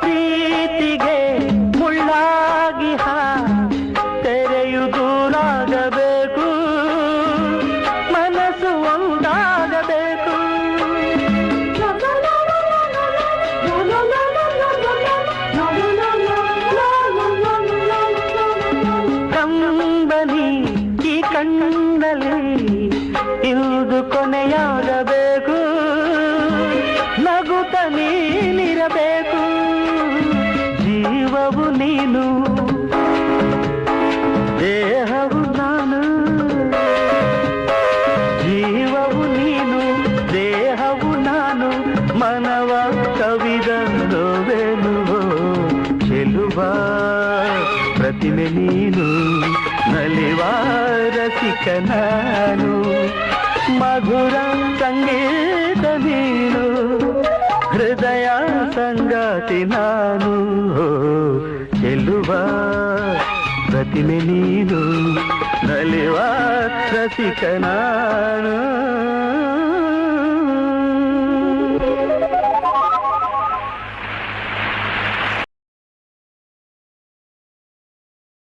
ಪ್ರೀತಿಗೆ ಮುಳ್ಳಾಗಿ ತೆರೆಯುವುದಾಗಬೇಕು, ಮನಸ್ಸು ಒಂದಾಗಬೇಕು. ಕಂಬನಿ ಈ ಕಣ್ಣಲ್ಲಿ ಇಂದು ಕೊನೆಯಾಗಬೇಕು, ನಗುತ್ತ ನೀನಿರಬೇಕು. ಜೀವವು ನೀನು, ದೇಹವು ನಾನು. ಜೀವವು ನೀನು, ದೇಹವು ನಾನು. ಮನವ ಕವಿದ ನೋವೇನು ಚೆಲುವ ಪ್ರತಿಮೆ ನೀನು, ನಲಿವ ರಸಿಕ ನಾನು. ಮಧುರ ಸಂಗೀತ ನೀನು, ಹೃದಯ ಸಂಗಾತಿ ನಾನು. ಚೆಲುವ ಪ್ರತಿಮೆ ನೀನು, ನಲಿವ ರಸಿಕ ನಾನು.